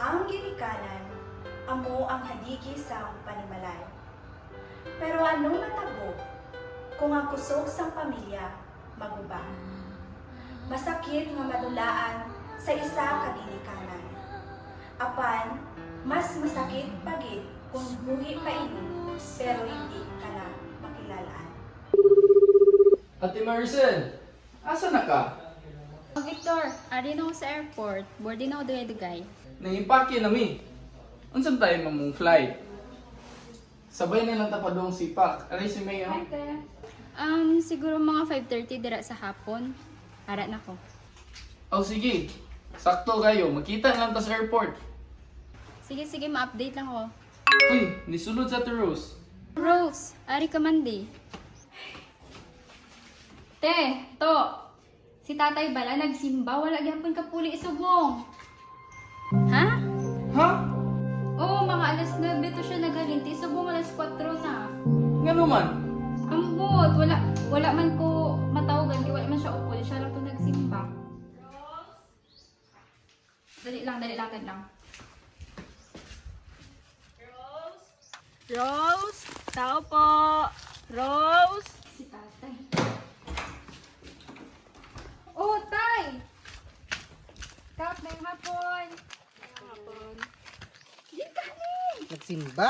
Ang ginikanan, amo ang hadigi sa panimalay. Pero anong matabo kung ang kusog sang pamilya maguba? Masakit nga madulaan sa isa ka ginikanan. Apan, mas masakit pagit kung buhi pa ini, pero hindi ka na makilalaan. Ate Maricel, asa na ka? Oh, Victor, ari na ako sa airport. Boarding na ako dugay-dugay. Nangimpake na mi. Unsan tayo mamong flight? Sabay na lang tapadong sipak. Aray si Mayo. Siguro mga 5:30 dira sa hapon. Ara na ko. Oh sige, sakto kayo. Makita lang ta sa airport. Sige, ma-update lang ako. Uy, nisulod sa Rose. Rose, ari ka man di. Te, to. Si tatay bala nagsimba, wala gyapon ka puli isubong. Ha? Ha? Oo, mga alas 9 to siya nagalinti. Isubong alas 4 na. Nga naman. Ambot, wala man ko matawagan, kaya wala man siya upol. Siya lang to nagsimba. Dali lang, lang. Rose? Tao po! Rose? Si tatay. Oh, tay! Kap, may hapon. Di ka ni! Nagsimba?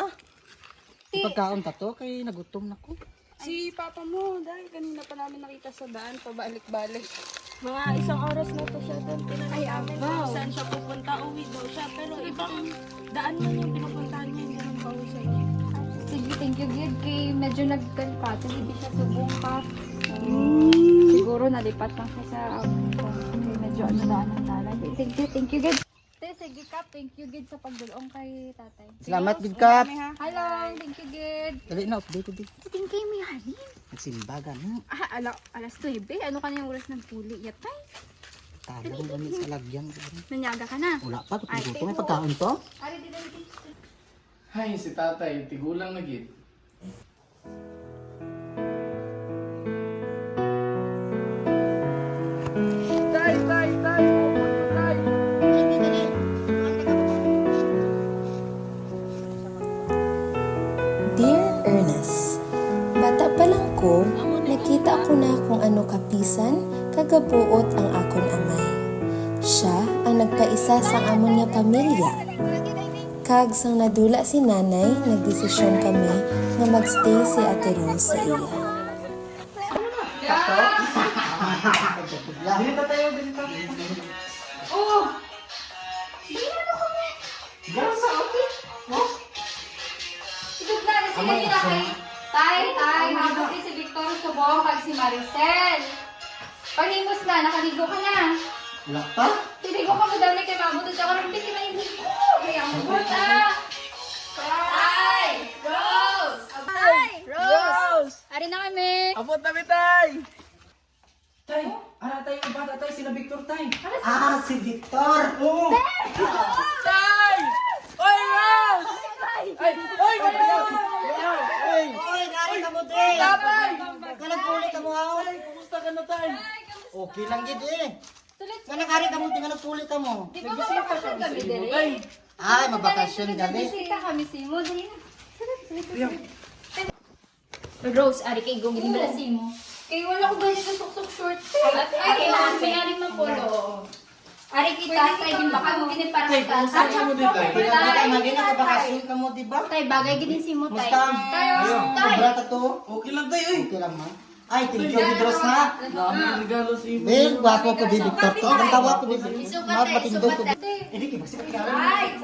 Pagkaon ta to kay nagutom na ko. Si Papa mo, dahil kanina pa namin nakita sa daan, pabalik-balik. Mga isang oras na to siya doon. Tinanay namin kung saan siya pupunta, uwi daw siya. Pero ibang daan man yung pinupuntahan niya, hindi naman pauwi sa inyo. Sige, thank you, Gid. Kay medyo nagkalpato, hindi siya subong ka. Siguro nalipat lang siya sa kay medyo ano daan ng talay. Thank you, Gid. Te, sige Kap, thank you, Gid, sa pagdulong kay tatay. Salamat gid kap. Hello, thank you, Gid. Dali na update di. Tingin kayo may halin. Nagsimba gani. Alas 9, ano ka na yung oras ng puli? Yatay? Tarong gani sa lagyan. Nanyaga ka na? Wala pa to ko may pagkaon to. Ari, di. Hay, si tatay. Tigulang na gid. Dear Ernest, bata pa lang ko, nakita ko na kung ano kapisan, kagabuot ang akon amay. Siya ang nagpaisa sa amon nga pamilya. Kag sang nadula si nanay, nagdesisyon kami nga magstay si Ate Rose sa iya. Dili ta tayo dili ta. Oh! Hindi na ako kami. Gasa ate. Sigod na, sila nila kay Tay, mabuti si Victor Subong kag si Maricel. Pahimos na, nakaligo ka na. Wala pa. Tiligo ka mo daw na kay mabuti siya karong piti na yung ko. Kaya ang buta. Tay! Rose! Ay! Rose! Ari na kami. Abot na bitay. Tay, ara tayo ang bata tay sila Victor tay. Ah, si Victor. Oo. Tay! Oy, Rose! Ay, oy, Ay! Oy, nari ka mo dre. Tatay! Kanang puli ka mo ha. Kumusta ka na tay? Okay lang gid eh. Sulit. Kanang ari ka mo tinganong puli ka mo. Di ba mabakasyon kami Tay. dire? Ay, mabakasyon gani. Bisita kami si mo. Dali na. Rose, ari kay gong ginibala si mo. Kay wala ko ganito suksok short. Ay, kailangan mapolo. Ari kita, kay din baka mo gini para Tay, kumusta ka mo din tay? Kailan ka magina ka bakasyon ka mo di ba? Tay, bagay gini si mo, tay. Musta? Tayo, tay. Brata to. Okay lang tay, oy. Okay lang ma. Ay, thank you Gidros ha. Dami ng regalo sa imo. Bel, gwapo ko di Victor to. Ang tawa ko di Isukat, Mga matindog ko. tay. Hindi ki basi ka. Ay,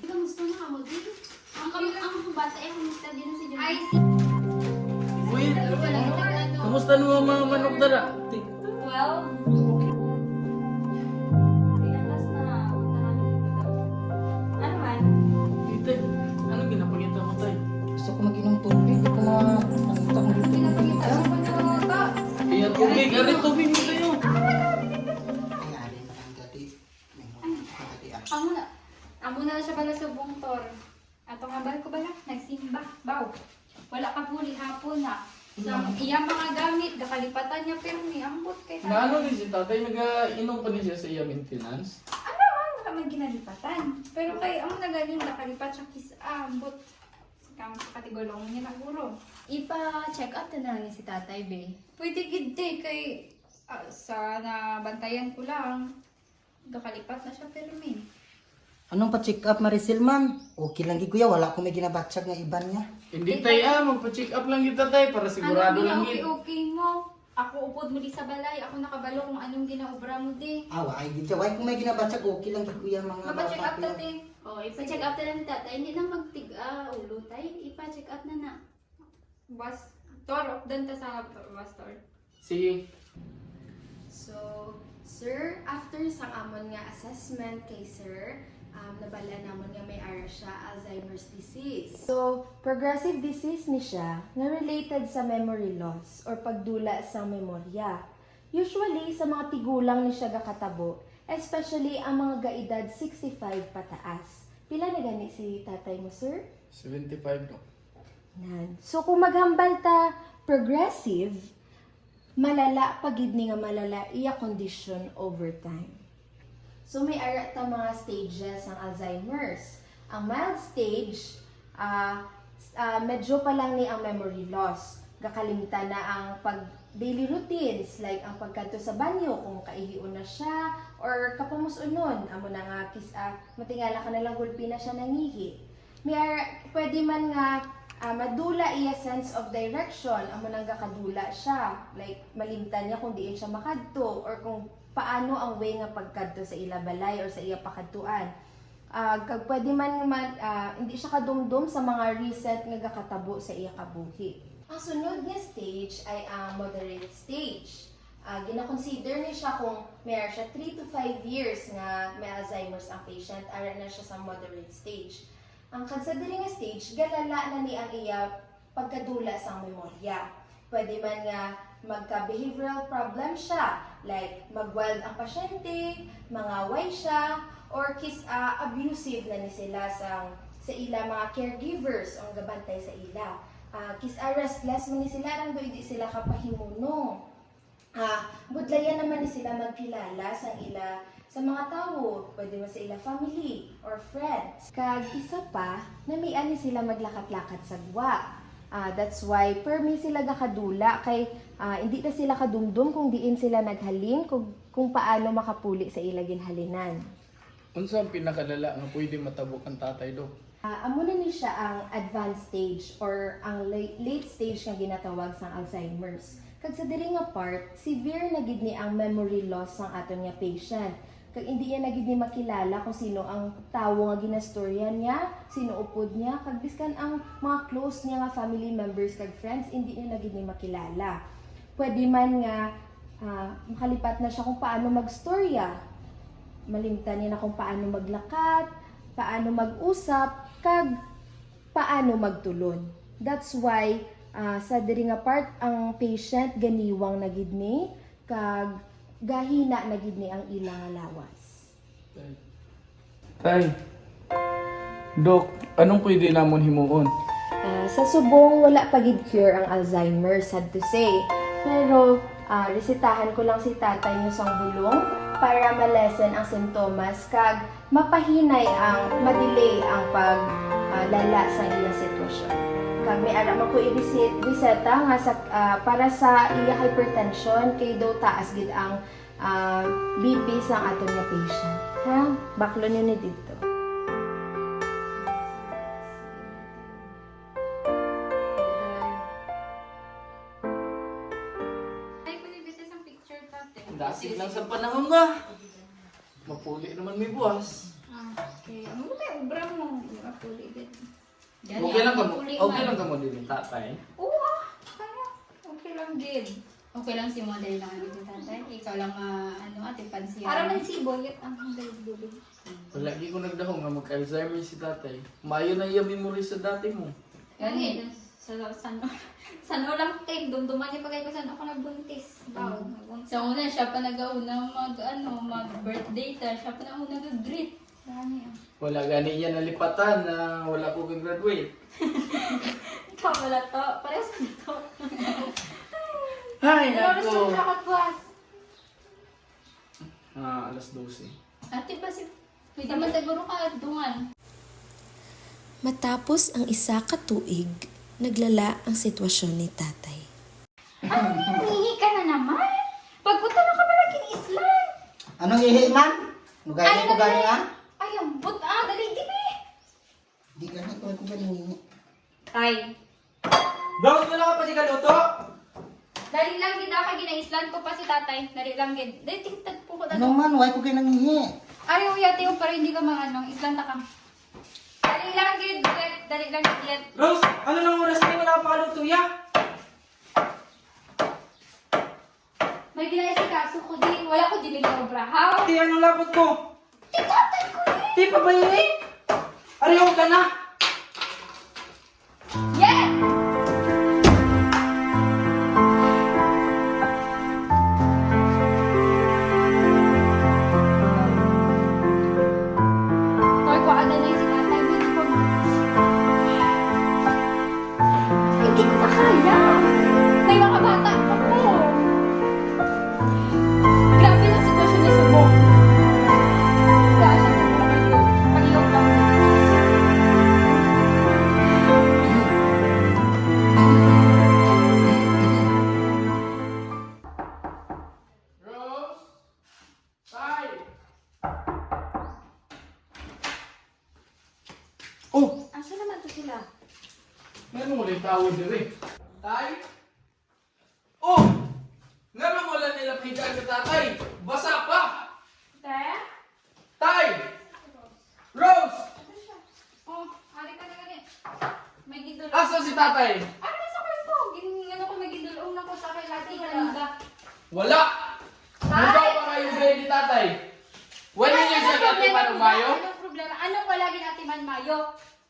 kamusta na kamo dito? Ang bata ay kamusta din si John? Ay, Uy, wala kita kumusta no mga manok dara? Well, ano man? Tite, ano ginapakita mo tay? Gusto ko mag-inom tubig. Hindi ko na nakita mo dito. Pinapakita ko pa na ito. Iya, tubig. Ari, tubig mo tayo. Ay, ari na ang gati. Amo na siya bala sa bungtor. Ato nga bala ko bala, nagsimba, baw. Wala ka puli hapon na. Sa iyang mga gamit, nakalipatan niya pero ni ambot kay Naano din si tatay, nag-inom pa din siya sa iya maintenance? Ano man, ka man ginalipatan. Pero kay amo nagaling nakalipat siya kisambot. Kang sa katigulong niya na guro. Ipa-check up na lang ni si tatay, be. Pwede gid kay sa nabantayan ko lang. Nakalipat na siya pero min. Anong pa-check up, Maricel, ma'am? Okay lang, kuya. Wala ko may ginabatsyag nga iban niya. Hindi tayo magpa-check up lang kita tay para sigurado lang okay, yun. okay mo. Ako upod mo di sa balay. Ako nakabalo kung anong ginaobra mo di. Why gid why kung may ginabatsyag, okay lang, kuya, mga Mapacheck up kuya. natin. O, ipa-check up na lang ni tatay. Hindi na ulo, tay. Ipa-check up na na. Bas, tor, dan ta sa bastor. Sige. So, sir, after sang amon nga assessment kay sir, nabala namon nga may ara siya Alzheimer's disease. So, progressive disease ni siya nga related sa memory loss or pagdula sa memorya. Usually, sa mga tigulang ni siya gakatabo, especially ang mga gaedad 65 pataas. Pila na gani si tatay mo, sir? 75 no. Nan. So, kung maghambal ta progressive, malala pagid ni nga malala iya condition over time. So, may ara ta mga stages ng Alzheimer's. Ang mild stage, medyo pa lang ni ang memory loss. Gakalimtan na ang daily routines, like ang pagkanto sa banyo, kung kaihion na siya, or kapamusunon, amo na nga matingala ka na lang gulpi na siya nangihi. May pwede man nga madula iya sense of direction, amo nang gakadula siya, like malimtan niya kung diin siya makadto, or kung paano ang way nga pagkadto sa ila balay or sa iya pakadtuan. Kag pwede man hindi siya kadumdum sa mga recent nga gakatabo sa iya kabuhi. Ang sunod nga stage ay ang moderate stage. Gina-consider ni siya kung mayroon siya 3 to 5 years nga may Alzheimer's ang patient, ara na siya sa moderate stage. Ang kagsa diri nga stage, galala na ni ang iya pagkadula sa memorya. Pwede man nga magka-behavioral problem siya, like mag-wild ang pasyente, mangaway siya, or abusive na ni sila sa ila mga caregivers ang gabantay sa ila. Restless man ni sila, rando hindi sila kapahimuno. Budlayan naman ni sila magkilala sa mga tao, pwede man sa ila family or friends. Kag isa pa, namian ni sila maglakat-lakat sa gwa. That's why permi sila gakadula kay hindi na sila kadumdum kung diin sila naghalin kung paano makapuli sa ila ginhalinan. Unsa ang pinakadala nga pwede matabok ang tatay do? Amo na ni siya ang advanced stage or ang late stage nga ginatawag sa Alzheimer's. Kag sa diri nga part, severe na gid ni ang memory loss ng aton nga patient. Kag hindi niya na gid ni makilala kung sino ang tawo nga ginastoryan niya, sino upod niya, kag biskan ang mga close niya nga family members kag friends, hindi niya na gid ni makilala. Pwede man nga makalipat na siya kung paano magstorya. Malimtan niya na kung paano maglakat, paano mag-usap, kag paano magtulon. That's why sa diri nga part ang patient ganiwang na gid ni kag gahina na gid ni ang ilang lawas. Tay. Dok, anong pwede namon himuon? Sa subong wala pa gid cure ang Alzheimer's, sad to say. Pero resetahan ko lang si tatay niyo sang bulong para ma-lessen ang simptomas kag mapahinay ang madelay ang paglala sa iyang sitwasyon. Kag may ara man ko i-reseta nga para sa iya hypertension kay daw taas gid ang BP sa aton nga patient. Ha? Baklo niyo ni dito. Ay, pwede sa picture tate. Dasig lang sa panahon ba? Mapuli naman may buwas. Okay. Ano mo tayo? Obra mo. Mapuli din. Okay lang ka mo din tatay. Oo, kaya. Okay lang din. Okay lang si model lang dito, tatay. Ikaw lang ate pansiyan. Para man si Boyet ang hanggang. Palagi ko nagdahong nga mag-Alzheimer si tatay. Mayo na iya memory sa dati mo. Gani, saan lang tayo, dumduman niya pagay ko saan ako nagbuntis. Baw, nagbuntis. Sa una, siya pa nag-auna mag-birthday ta. Siya pa na una nag-greet. Gani ah. Wala gani iya nalipatan na wala ko graduate. Ikaw wala to. Parehas ko na to. Ay, Ano oras nako. yung kakatwas? Alas 12. Ate ba si Pwede man siguro ka dungan. Matapos ang isa ka tuig, naglala ang sitwasyon ni tatay. Ano, nangihi ka na naman? Pagpunta na ka ba lagi ni Islan? Anong ihi man? Nugay ko gani ha? Ay, ang but dali, di ba? Di gani ko gani. Tay, Rose, wala ka pa di kaluto? dali lang gid ka ginaislan ko pa si tatay. Dali lang gid. Dali tingtad po ko Anong man, why ko kayo nangihi? Ayaw yate yung para hindi ka mga islan ta ka. Dali lang gid, dali lang gid. Rose, ano nang oras na wala ka pa kaluto ya? May ginaisikaso ko di, wala ko di obrahaw. Ate, ano lapot ko? Di tatay ko eh. Di pa ba yun? Ariho ka na! Yeah! Toy ko ada na si tatay mo ko. Hindi ko na kaya. May mga bata pa po. Grabe yung sitwasyon ni Subong. Kaya siya sa pag-iog lang. Rose! Tay! Oh! Asa naman to sila? Meron mo rin tawag diri. Tay? Oh! Meron mo lang nila pahigaan sa tatay. Basa pa! Te? Tay! Rose! Oh, hari ka na ganit. May gidul. Asa si tatay? Ano na sa kwarto? Ano ko may gidulong na ko sa kay lati kanina. Wala! Mugaw pa kayo gaya ni tatay. Wala niya siya dati pa Mayo? Anong problema? Anong wala ginatiman Mayo?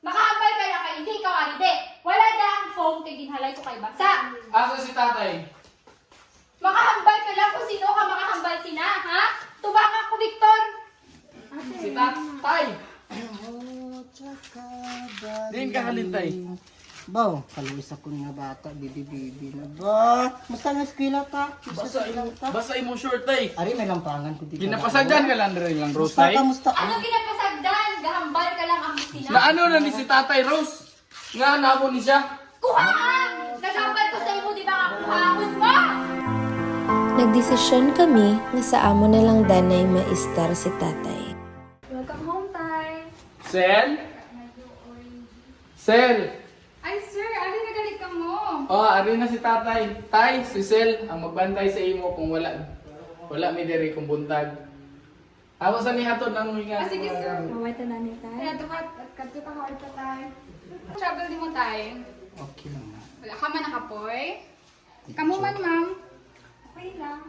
Makaambay kaya kay hindi ikaw aride. Wala na ang phone kay ginhalay ko kay basa. Asa si tatay? Makahambal ka lang kung sino ka makahambal sina, ha? Tubangan ko, Victor. Si tatay! Din ka halintay. Baw, kaluwis ako nga bata, bibi na ba? Musta nga eskwela ta? Basa imo short tay. Ari may lampangan ko dito. Ginapasagan ka lang rin lang Rose Musta tay. ka, musta? Ano ginapasagdan? Gahambal ka lang ang sina. Na ano na ni si tatay Rose? Nga nabo ni siya. Kuhaan! Nagambal ko sa imo, di ba nga kuhaan mo? Nagdesisyon kami na sa amo na lang danay maistar si tatay. Welcome home, Tay. Sel? Sel! Ay, sir, ano nagalit ka mo? Oh, ari na si tatay. Tay, si Sel ang magbantay sa imo kung wala mi diri kung buntag. Ako sa ni hatod ang nga. Sige, sir. Maway ta na ni Tay. Kaya kadto ka hard pa, Tay. Travel di mo, Tay. Okay lang na. Wala ka man nakapoy? Kamu man, ma'am. Okay lang.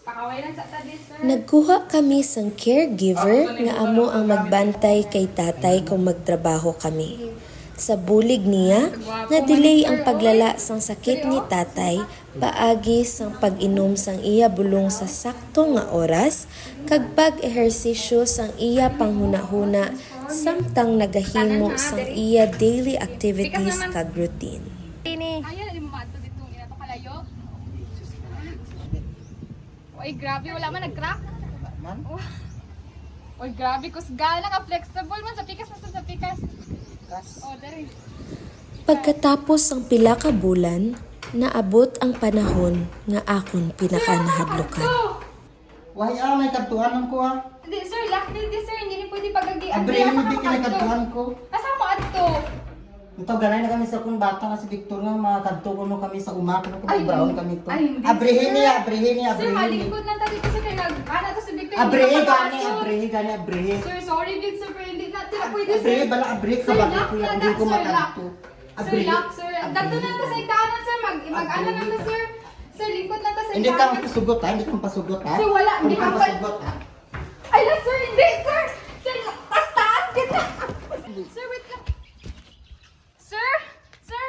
Pakaway lang sa tadi, sir. Nagkuha kami sang caregiver nga amo ang magbantay kay tatay kung magtrabaho kami. Sa bulig niya, na-delay ang paglala sang sakit ni tatay, paagi sang pag-inom sang iya bulong sa sakto nga oras, kag pag-ehersisyo sang iya panghuna-huna, samtang nagahimo sang iya daily activities kag routine. Ayan, di mo maato dito. Ina to kalayo. Oy, grabe. Wala man nag-crack. Man? Oy, grabe. Kusgana ka. Flexible man. Sa pikas na sa pikas. Kas. Oh, dari. Pagkatapos ang pila ka bulan, naabot ang panahon nga akon pinakanahadlukan. Why may kantuan ko ah. Hindi, sir. Lock di, sir. Hindi ni pwede pagagi. Abre mo di kay kantuan ko. Asa mo adto? Ito ganay na kami sa kun bata nga si Victor nga mga kanto ko no kami sa umak no Ay, kami brown kami to. ay, hindi, Abrihin sir. niya, abrihin niya, Sir, abrihin niya. malingkod lang tayo dito, sir. Nag-ana to si Victor. Abrihin Hindi ka gani, papasok. abrihin, abrihin. Sir, sorry, Vic, sir. Pero hindi natin na pwede, sir. Abrihin, bala abrihin ka Sir, bakit lock ko na, hindi ko sir, makanto. Sir, lock, sir. Dato na to sa ikaanan, sir. Mag-ana na to, sir. Sir, lingkod na to sa Hindi ikaanan. kang pasugot ha, hindi kang pasugot ha. Sir, wala, hindi Hindi kang ka- pasugot ha. Ay, la, sir, hindi, sir. Sir, taas-taas kita. Sir, wait lang. Sir, sir.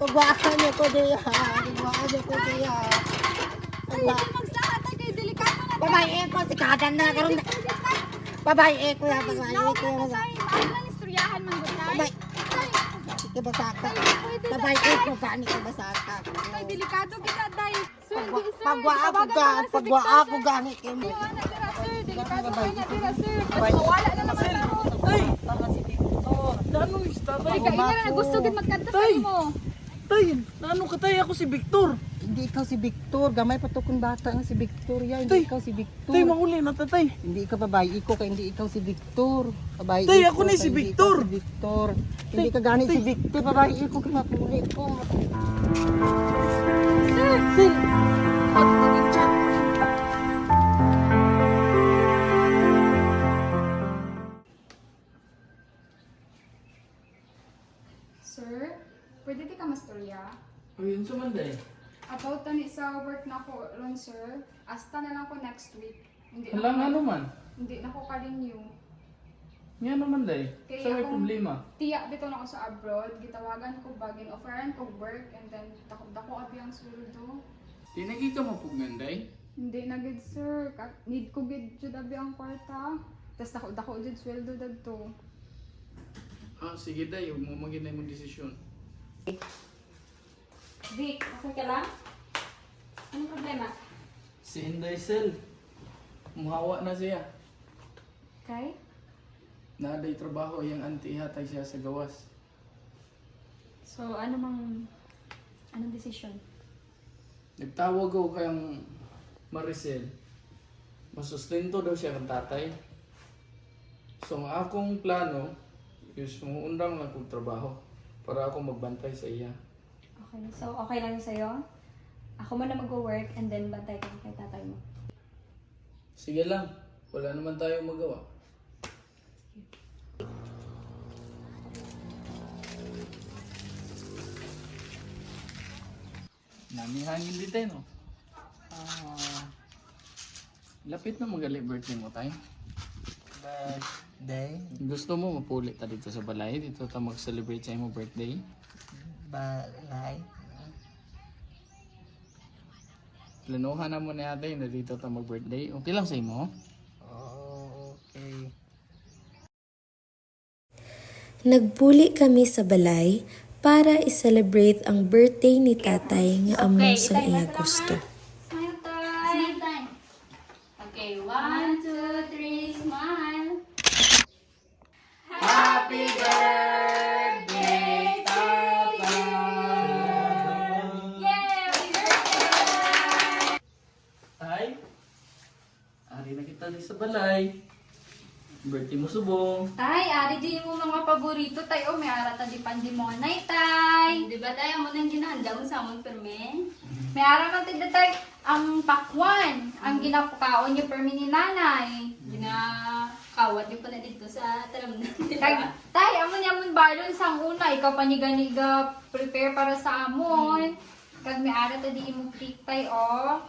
Pagwaan niyo ko diya. Pagwaan niyo ko diya. Ala. Magsahatay kay delikado na. Babae ko, si Kadan na karon. Babae ko ya, babae ko ya. Ano lang istoryahan man gud tay? Babae. Sige basaka. Babae ko, paano ko basaka? Tay delikado kita tay. Sir, Pagwaa ko ganit kayo mo. Sir, delikado ka na tira sir. Babae. Wala na naman na. Tay! Nanong is tatay? Ikaw na gusto gid magkanta sa Tay! mo. Tay! Nanong ka tay? Ako si Victor! Hindi ikaw si Victor. Gamay pa to kung bata nga si Victoria. Tay. Hindi ikaw si Victor. Tay, mahuli na tatay! Hindi ikaw babae ko kaya hindi ikaw si Victor. Babae Tay, ko, ako na si kaya hindi Victor. ikaw si Victor. Hindi ka gani si Victor. Babae ko kaya mapuli ko. Sir, Sir, pwede di ka mastorya? O yun sumanday. About tani sa work na ko ron sir, hasta na lang ko next week. Hindi na Alam ko, nga naman. hindi na ko ka-renew. Nga naman day. Kaya Sa may akong- problema. Tiya bitaw na ako sa abroad, gitawagan ko bagin offeran ko work and then dako abi ang sweldo. Di nagi ka mapugmanday. Hindi na gid sir, need ko gid jud abi ang kwarta. Tas dako jud sweldo dagto. Ah, sige day. Huwag mo maginay mong desisyon. Vic, okay ka lang? Anong problema? Si Inday Sel. Muhawa na siya. Kay? Naaday trabaho yung auntie hatay siya sa gawas. So, anong decision? Nagtawag ako kayang Maricel. Masustento daw siya ng tatay. So ang akong plano is muundang lang kong trabaho para ako magbantay sa iya. Okay, so okay lang yun sa'yo? Ako muna mag-work and then bantay ka kay tatay mo. Sige lang, wala naman tayong magawa. Nami hangin dito no? Lapit na magali birthday mo tayo. Birthday? Gusto mo mapuli ta dito sa balay? Dito ta mag-celebrate sa imo birthday? Balay? Planuhan na mo na ate na dito ta mag-birthday. Okay lang sa imo? Okay. Nagbuli kami sa balay para i-celebrate ang birthday ni tatay nga among sa iya gusto. Smile time! Smile time. Okay, 1, 2, 3, smile. Happy birthday, tatay! Yay! Happy birthday! Tay, ari na kita di sa balay. Birthday mo subong. Tay, ari di mo mga paborito tay o may arata di pandi mo anay tay. Di ba tayo mo nang ginahanda mo sa amon permen? May ara man tigda tay ang pakwan, ang ginapukaon niyo permi ni nanay. Ginakawat niyo pa na dito sa talam na. Kag tay amon balon sang una ikaw paniganiga prepare para sa amon. Kag may ara ta di mo cake tay o.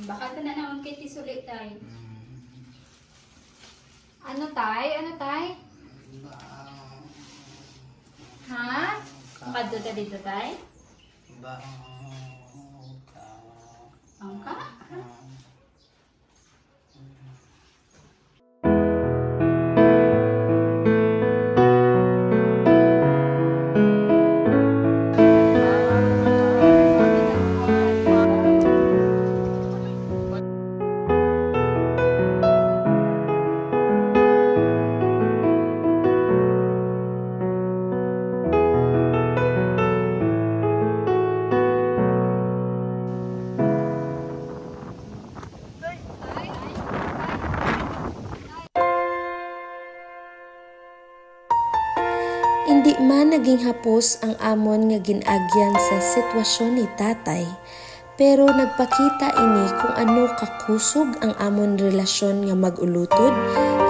Baka ta na naman kay tisulit tayo. Ano tay? Ano tay? Ha? Makadto ta dito tayo? Ang ka? Hindi man naging hapos ang amon nga ginagyan sa sitwasyon ni tatay, pero nagpakita ini kung ano kakusog ang amon relasyon nga mag-ulutod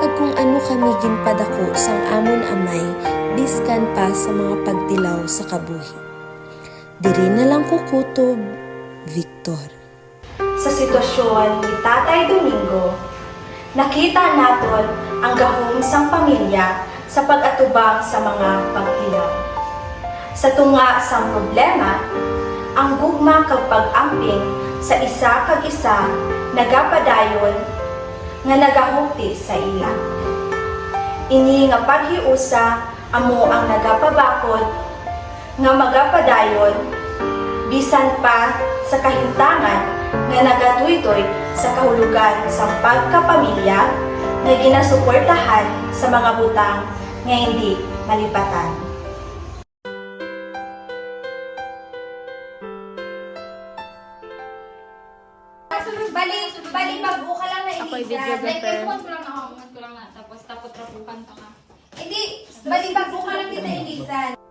kag kung ano kami ginpadako sang amon amay biskan pa sa mga pagtilaw sa kabuhi. Diri na lang kukutob, Victor. Sa sitwasyon ni Tatay Domingo, nakita naton ang gahom sang pamilya sa pag-atubang sa mga pagtilaw. Sa tunga sa problema, ang gugma kag pag-amping sa isa kag isa nagapadayon nga nagahukti sa ila. Ini nga paghiusa amo ang nagapabakod nga magapadayon bisan pa sa kahintangan nga nagatuytoy sa kahulugan sa pagkapamilya nga ginasuportahan sa mga butang nga hindi malipatan. Balik magbuo ka lang na Ako'y Elisa. videographer. Like, ko lang na. Tapos tapos rapukan ka nga. Hindi, balik magbuo ka lang kita Elisa.